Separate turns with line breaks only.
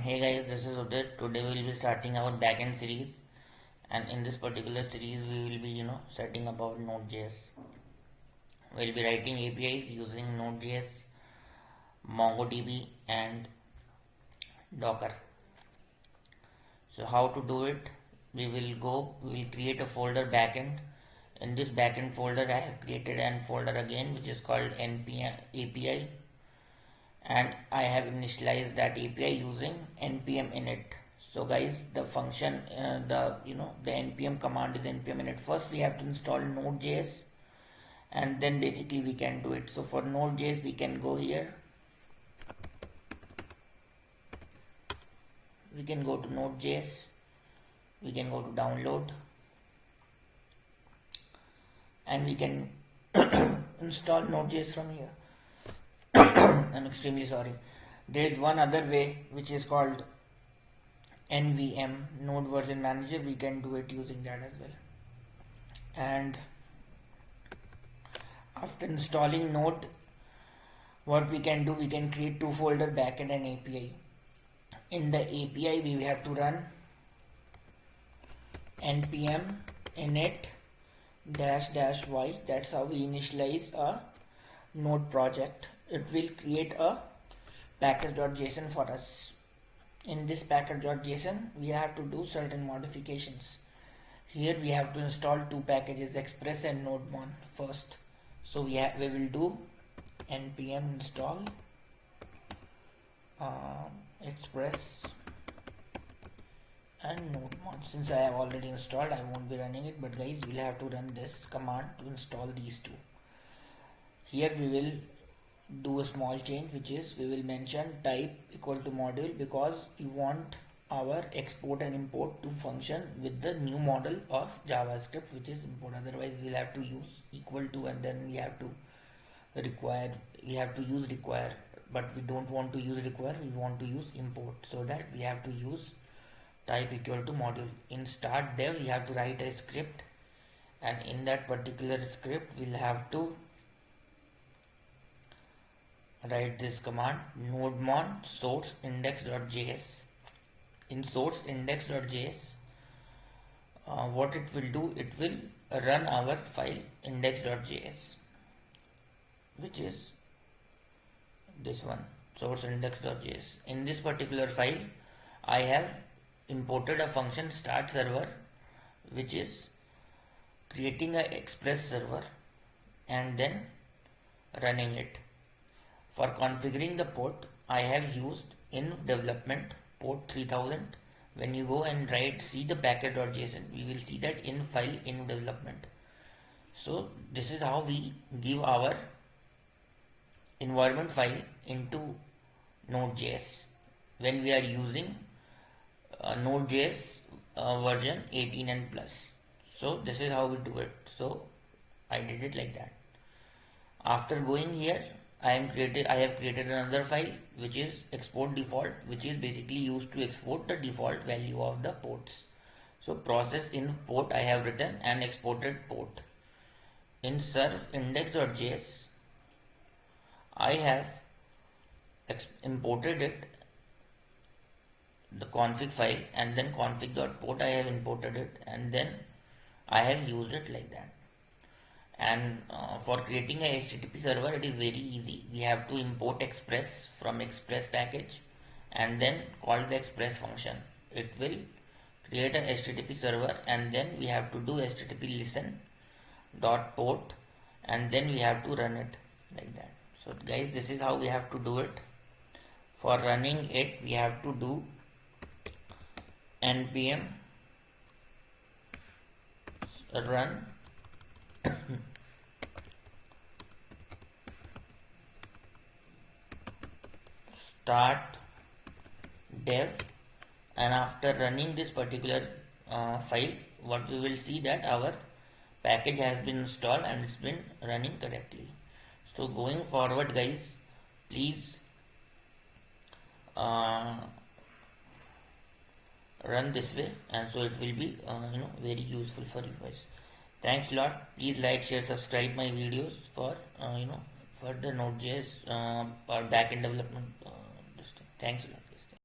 Hey guys, this is Udit. Today we will be starting our backend series, and in this particular series we will be setting up our nodejs. We'll be writing APIs using nodejs, MongoDB and Docker. So how to do it? We will create a folder backend. In this backend folder I have created an folder again which is called npm API, and I have initialized that API using npm init. So guys, the function, the npm command is npm init. First we have to install node.js, and then basically we can do it. So for node.js we can go here, we can go to node.js, we can go to download, and we can install node.js from here. I'm extremely sorry. There is one other way which is called NVM, Node Version Manager. We can do it using that as well. And after installing Node, what we can do, we can create two folder, backend and API. In the API we have to run npm init -y. That's how we initialize a Node project. It will create a package.json for us. In this package.json we have to do certain modifications. Here we have to install two packages, Express and nodemon first. So we will do npm install Express and nodemon. Since I have already installed, I won't be running it, but guys, we'll have to run this command to install these two. Here we will do a small change, which is we will mention type equal to module, because we want our export and import to function with the new model of JavaScript, which is import. Otherwise we'll have to use equal to, and then we have to use require, but we don't want to use require, we want to use import. So that we have to use type equal to module. In start dev we have to write a script, and in that particular script we'll have to write this command nodemon source index.js. In source index.js, what it will do, it will run our file index.js, which is this one, source index.js. In this particular file I have imported a function start server, which is creating a express server and then running it. For configuring the port, I have used in development port 3000. When you go and see the package.json, we will see that in file in development. So this is how we give our environment file into node.js when we are using node.js version 18 and plus. So this is how we do it. So I did it like that. After going here, I have created another file which is export default, which is basically used to export the default value of the ports. So process in port I have written and exported port. In serve index.js I have imported it, the config file, and then config.port I have imported it, and then I have used it like that. And for creating a HTTP server, it is very easy. We have to import Express from Express package and then call the Express function. It will create a HTTP server, and then we have to do HTTP listen dot port, and then we have to run it like that. So guys, this is how we have to do it. For running it, we have to do npm run start dev, and after running this particular file, what we will see that our package has been installed and it's been running correctly. So going forward guys, please run this way, and so it will be very useful for you guys. Thanks a lot. Please like, share, subscribe my videos for further Node.js or backend development. Thanks a lot.